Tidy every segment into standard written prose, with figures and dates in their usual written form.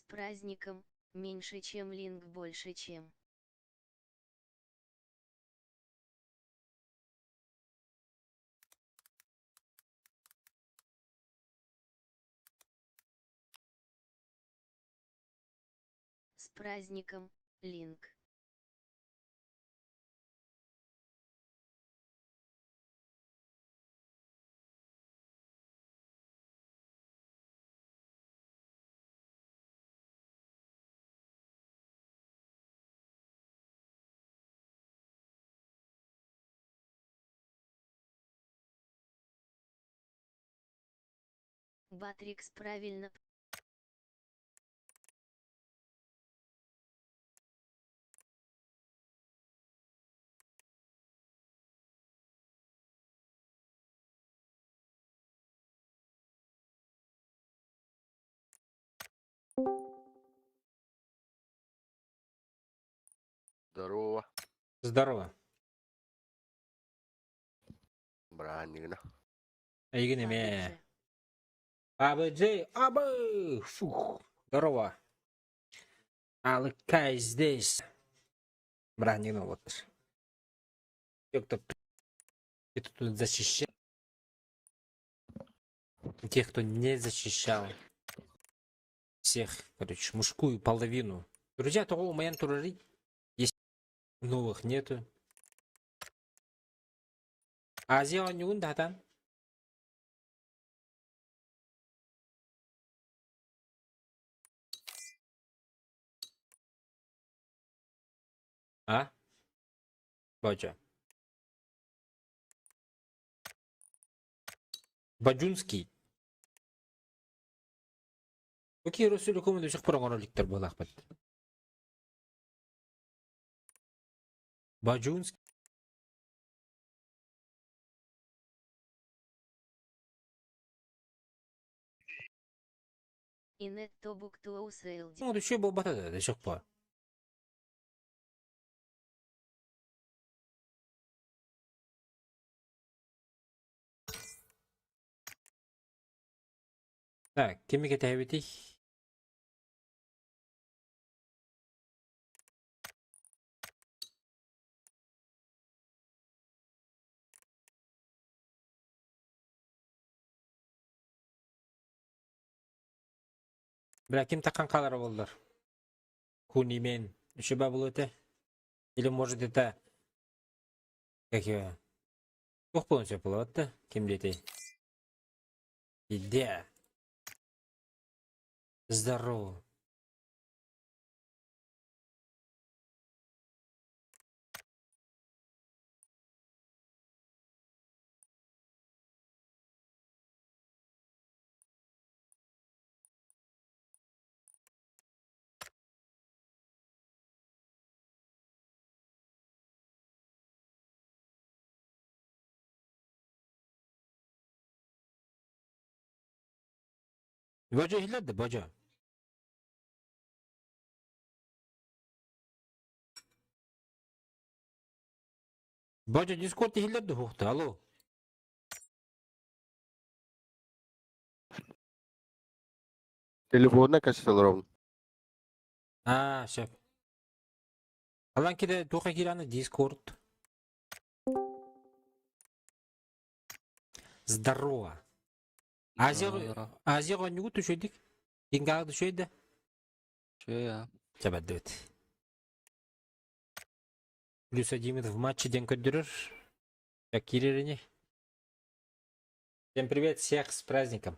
праздником, меньше чем линк больше чем. С праздником, линк. Батрикс правильно. Здорово. Здорово. Бранина. Игнеме. АБД, АБ! Фух. Здорово. Алыкай здесь. Бранина вот. Те, кто тут защищал. Тех, кто не защищал. Всех, короче, мужскую половину. Друзья, того у меня туры. Есть новых нету. Азия не ундатан. А? Баджа. Баджунский. Окей, Росуликом до сих пор роликтер был Ахмед. Баджунский. Инет тобук туаусэлди. Ну, еще был батата до сих пор. Так, кемике тәбетей. Бірақ кем таққан қалары болдыр. Кунимен. Еще бабыл өте. Или может это... Как его... Ох, полностью плавать-то. Кем летей. Иди. Здорово. Баджа хилады, баджа. Баджа дискорд хилады хухты, алло. Телефонна качествен ровно. А, шеф. Алан киде туха кираны дискорд. Здорово. Азия не гуты шойдик. Кингарды шойды. Че Жабаддыт. Плюс 1 в матче день көддірір. Как Киририне. Всем привет, всех с праздником.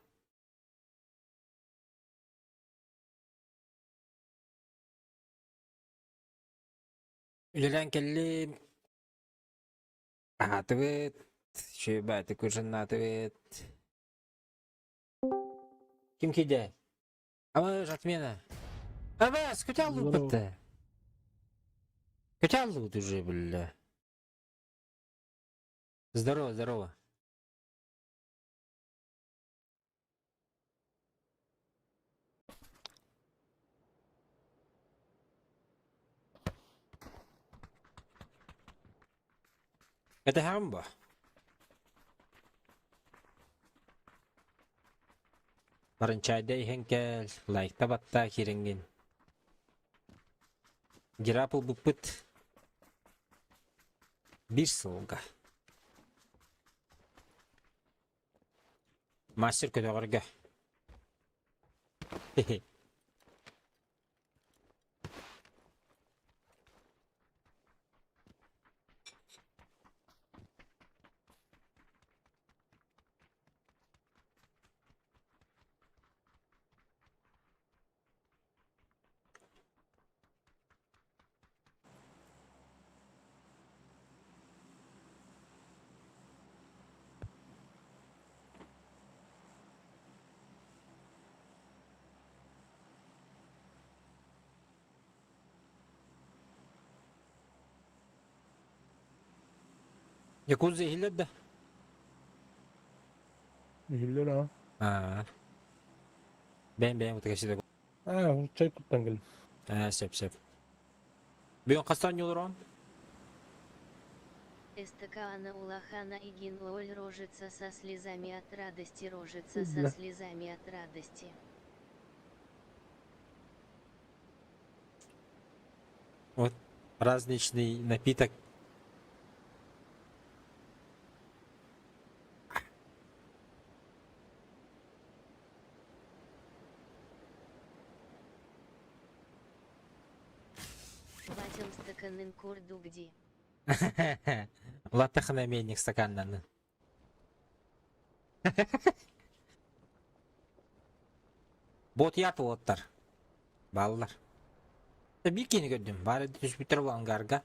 Юлян келли. Атывет. Шебаты кужанатывет. Ким киде? Ама жатмена. Ама, скучал лупыты. Скучал лут уже, бля. Здорово, здорово. Это хамба. Barınçayda ihenkel, layıkta batta kirengin. Girapıl bıpıt. Bir sılga. Master kötü gö. Yakuz zehirler de. Zehirler ha. Ha. Ben bu tekesi de. Ha, çay kuttan gelin. Ha, sep. Bugün kastan yolu on. Эстакана улахана игин лоль рожица со слезами от радости, рожица со Да. слезами от радости. Вот праздничный напиток. Ватил стаканын курду где. Латахнаменник стаканнаны. Bot yatı otlar. Ballar. Bir kini gördüm. Bari düş bitir ulan garga.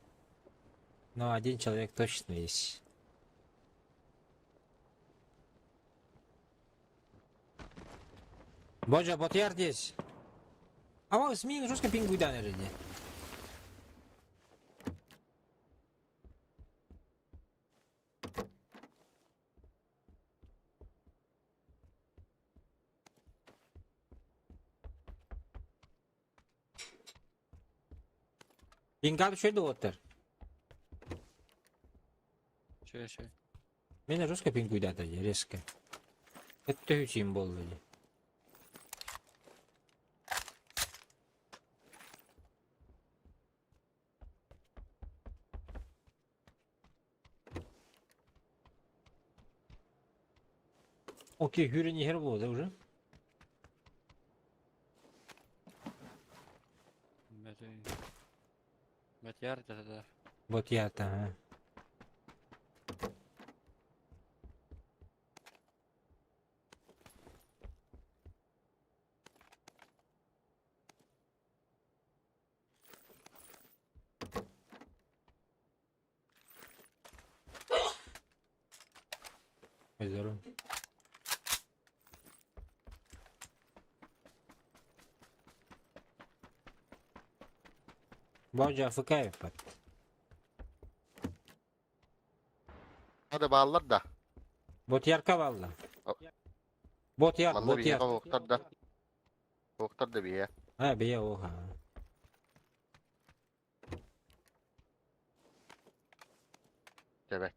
Но один человек точно есть. Боже, бот яр здесь. А вот СМИ жестко пингуй да наверное. Пингал şöyle otlar. Şey. Mene жестко пингуй да резко. Это очень больно. Окей, Юрий не гербо, да уже? Метеор да. Вот я-то, ага. Здорово. Боже, АФК yapar. Hadi bağlar da. Bot yarka valla. O- Bot yar, Manlı bot bir yar. yere muhtar da. Muhtar da bir ya. Ha be ya oha. Evet.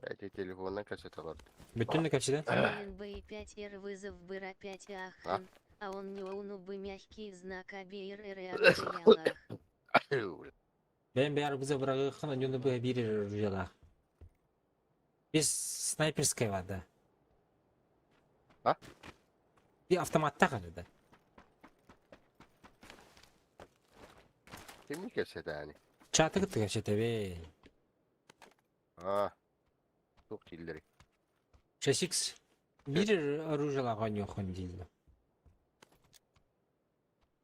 Эти телефонна kaset alırdı. Bütün de kaçıda? Блин, B5R вызов быра 5 ахын. А он не уну бы мягкий знак АБР реакциялах. Ben bir ara bize bırakırken önünde böyle bir rüyalar. Biz sniperskaya vardı. Ha? Bir avtomatta kalırdı. Kimi kaset yani? Çatı kıtı kaçıda be. Ha. Çok çilleri. Şeşiks. Bir rüyalar yok değil.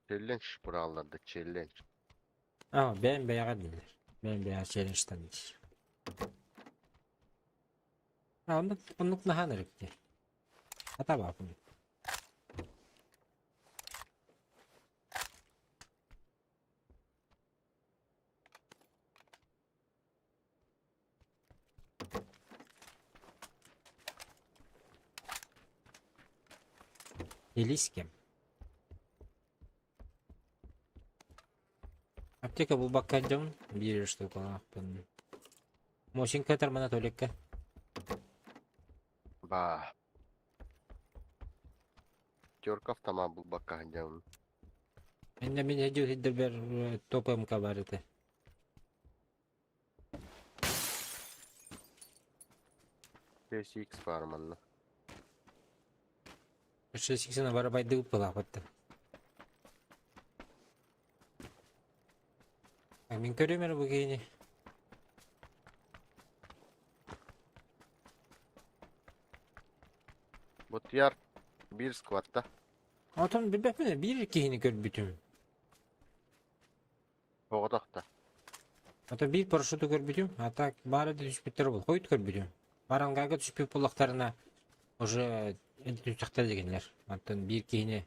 Challenge buralarda challenge. Ama ben beyağa değiller. Ben beyağa challenge'dan değil. Ha onluk daha nerede? Hata bak bunu. Елиске. Аптека бул бакканжам бир штука алаппын. Мошинка тармана толекке. Bah. Пятерка автомат был бака ходил. Мен хеджу хиддер бер топым кабарыты. PSX var manna. 380 бара байды ыппыла баттым. Мен көрөмөр бу кейини. Вот яр bir squatta. Атын билбепмин, бир кейини көрбүтүм. Oğdakta. Ата бир парашюту көрбүтүм, ата бары да түшпүттөр бол, койт көрбүтүм. Барангага түшпүп булактарына уже эди түшактар дегенлер. Атын бир кейини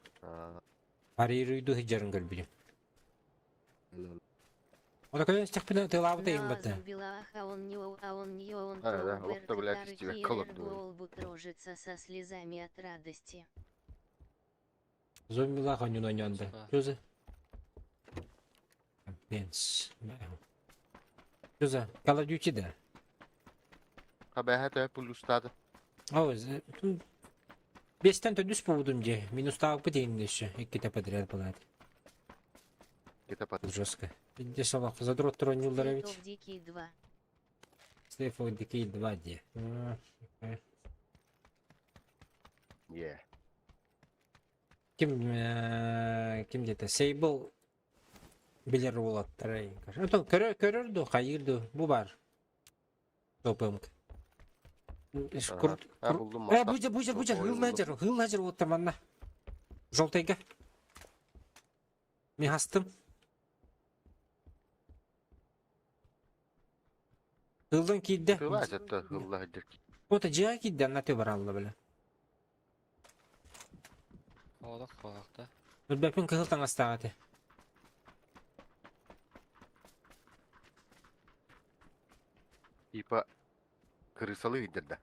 парируйду хиджарын көрбүтүм. Ода көйөн стекпине тылабыта им батта. Зумбилах, а он не он Да, то вот то, блядь, из тебя колор дует. Голбу трожится со слезами от радости. Зомбилах онюн ойнанды. Спа. Чөзі? Бенс. Чөзі? Call of Duty'de. Kabehet hep ustadı. Ауыз, 5-тен төдүс болдым же. Минус тагып бітейін еще. Екі подряд болады. Gete pat. Жестко. Где салах? Задрот трон юлдара State ведь. of Decay 2. State of Decay 2 де. Yeah. Ким деді? Сейбл билер болаттар. Антон көрөрдү, кайырды. Бу бар. Топымк. Ha buldum Бужа, хыл-лажыр отыр манна. Жолтайга. Мен астым. Хылдың кейді. Hıla zaten hıla hıdır. Ота жыға кейді, аннаты бар алла біле. Оғдақ. Үлбәпін кығылтан астағаты. Типа крысалы hıdırda.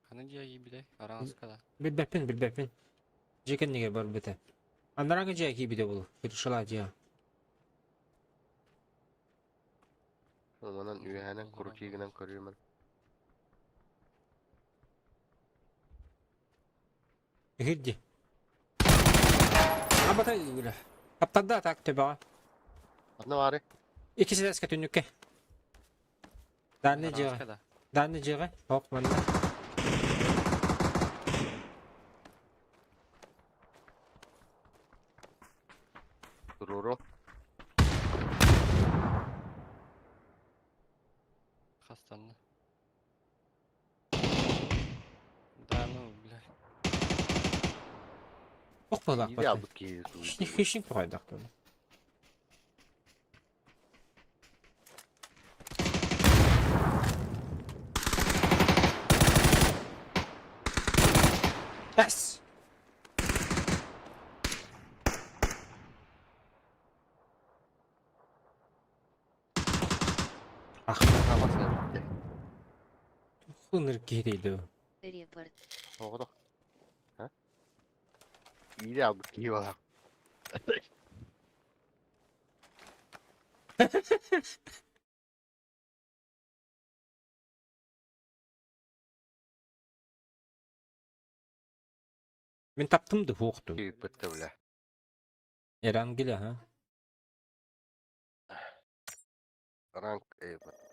Қаны дияги білей, араңызқада. Білбәпін. Жекен неге бар біті. Андараңы жыға кейбіде бұл. Кыршыла жыға. Amanın üyehenin kuru çiğginen körüyorum ben. Эхирди. Абата үлі. Аптада атак төбаға. Adına var ya. İkisi de eski tünlükke. Danne jıға. Араңызқада. Danne jıға. Hop manna. Dururu. Хастанны. Да, ну, бля. Ох болақ İyi de бата. aldık ki. Хищник қойдақ тұр. Әс! Ах, Hava sen. хыныр кейдейді. Репорт. Oğduk. Ha? İyi de aldık ki valla. Мен таптымды хуқты. Ki bitti bile. Эран келе, ha? Rank eyvallah.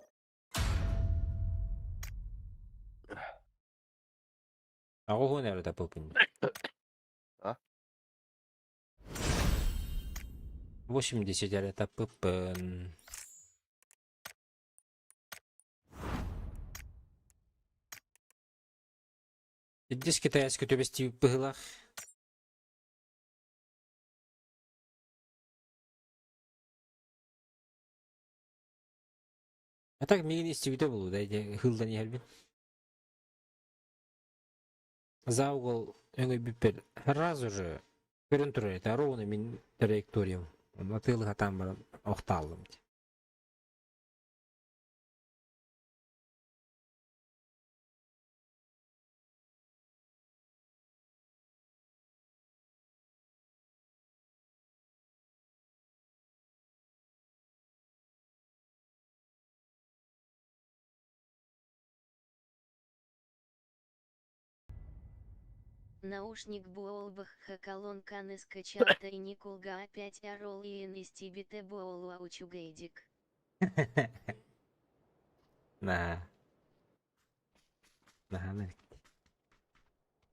Ағы хуын әрі тапылпын. А? 80 әрі тапылпын. Иддес китайскі төбесті бұғылақ. А так меген истебіде болу, дәйде хылдан елбін. За угол өңі бүппер. Раз уже көрін тұры, это ровно мен траекториям. Натылыға там бар оқталым. Наушник буолбах колонканы скачал тайникулга опять орол и инистибите буолу аучугейдик. Nah. Nah, nah.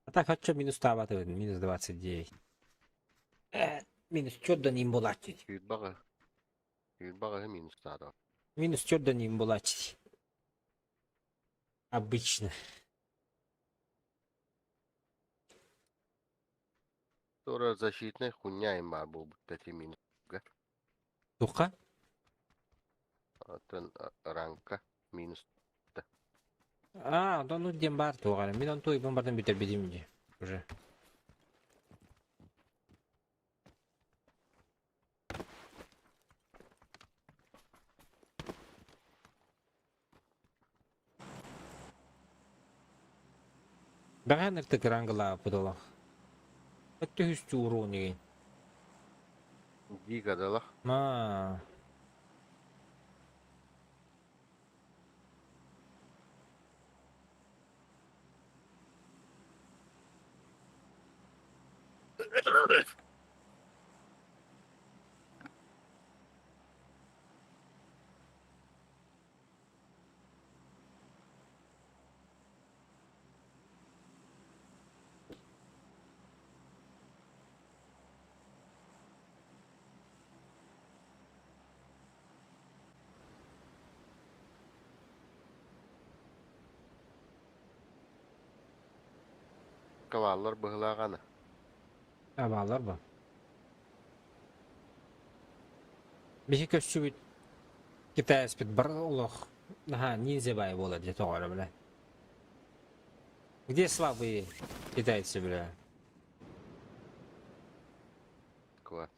А так хочу минус табаты, минус 29. Минус чёрда ним булачить. Yüzbağı minus da. Минус чёрда ним булачить. Обычно. Sonra защитный хуйня им был 5 минус. Туха? Атын ранка минус. Да ну дем бар туганы. Мен он той бомбардан битер бедим же. Уже. Баған ырты крангала пудала. Өттө хүстү уруу неген. Гигадалах. Ма. Kavallar bıhlağanı. Абалар ба. Бихи көшчү бит. Китайс бит бар улох. Ага, ниндзя бай болады же тоғары бля. Где слабые китайцы, бля? Kıvat.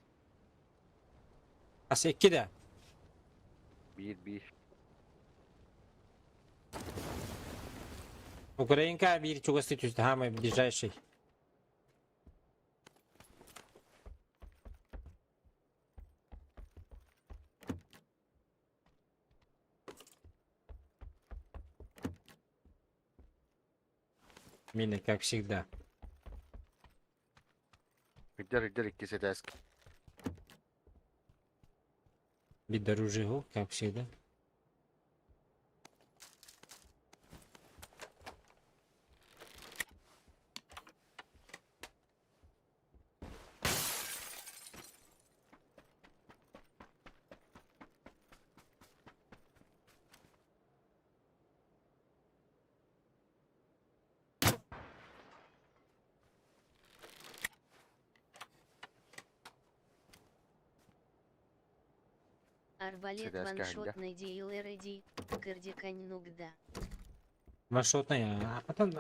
Ас экки да. Bir. Украинка бир чугасты түзді, хамы ближайший. Мины, как всегда. Gider ikisi de eski. Бедоружигу, как всегда. Арбалет Сюда скажи, да? ваншотный дилереди, кардикань нугда. Маршрутная. А потом...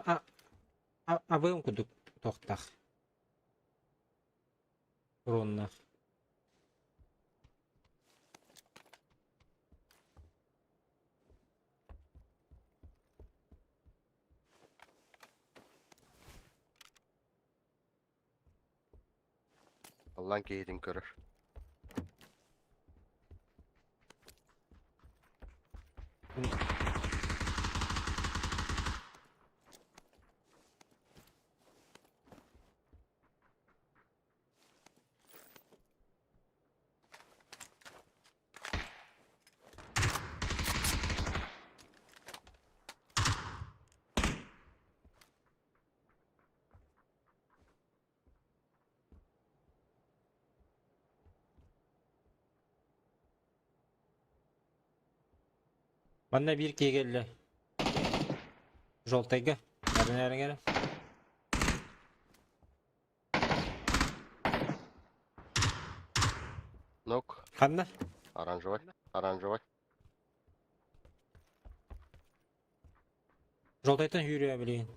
выемку тоқтақ. Роннах. Allah'ın keyfini görür. Bana bir geldi. Жолтайга. Әрін. Nok. Қанна? Оранжевый. Жолтайтан үйрі білейін.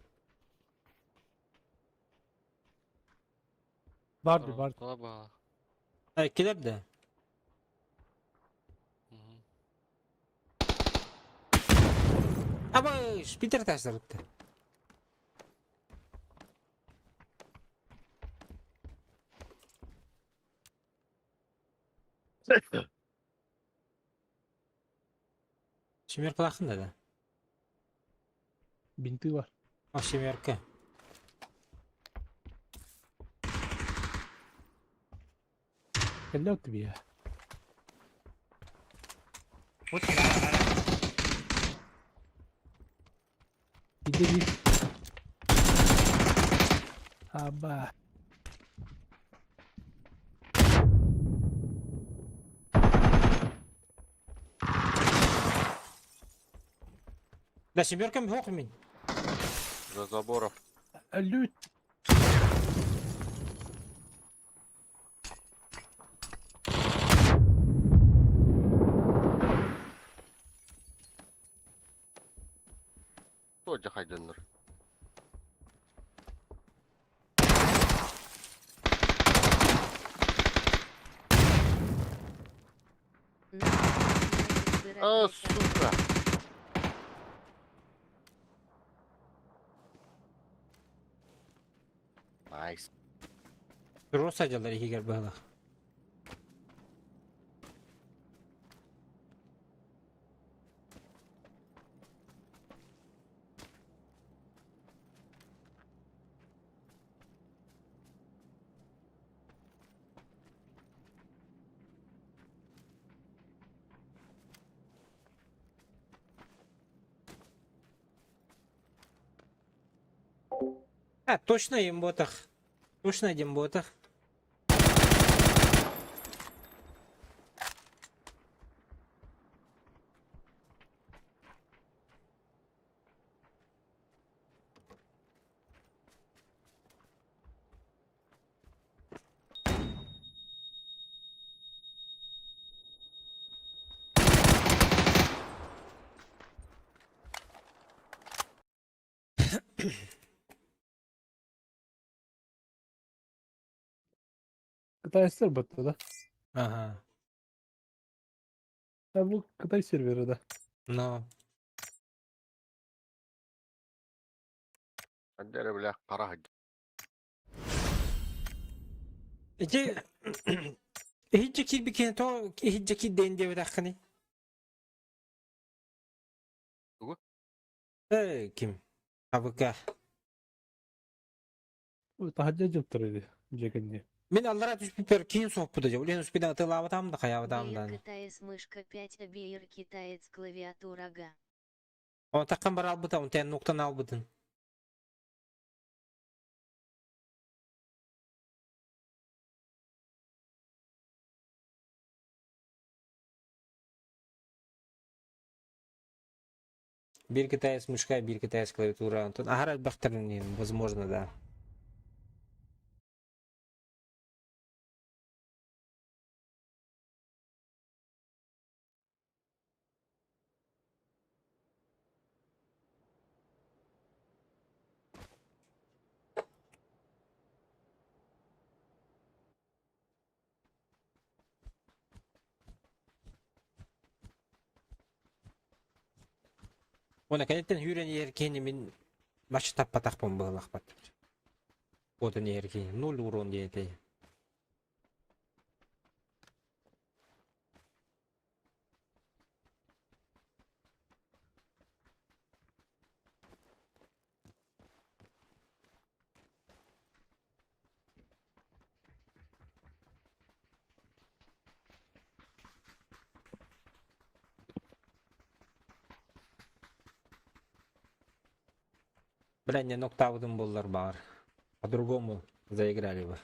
Vardı. Sola bağla. Келер де. Абаш, Питер тәсіріпті. Семерка лақында да. Binti var. Семерка. Кәллә өтті бия. Вот сюда. Иди. Аба. Да семерками хохмин. За забором. Әллүт. Тоже хайденнер. А, сука! Найс. Дұрыс садалар егер бағылақ. Точно им ботах. Точно один ботах. Кытайстар бытты да. Ага. Бұл Қытай сервері да. Но. Андері бля қара хайд. Ece hiç bir kere to hiç dende bir dakika. Ugu? Kim? Abaka. Тахаджа жып тұр еді. Жекенде. Men Allah'a düşüp bir kiyin sohbet edeceğim. Ulan üstüne atılamadam da kayavatam Бейер китаец мышка 5, бейер китаец клавиатура га. Onu takkan bir albıta, onu ten noktan albıtın. Bir китаец мышка, bir китаец клавиатура. Антон, ага, бахтарин, возможно, да. Ona kaneten hüren yerkeni min başı tappatak bombalak bat. Odun yerkeni 0 урон diyete. Блядь, не ноктаудым боллар бар. По-другому заиграли бы.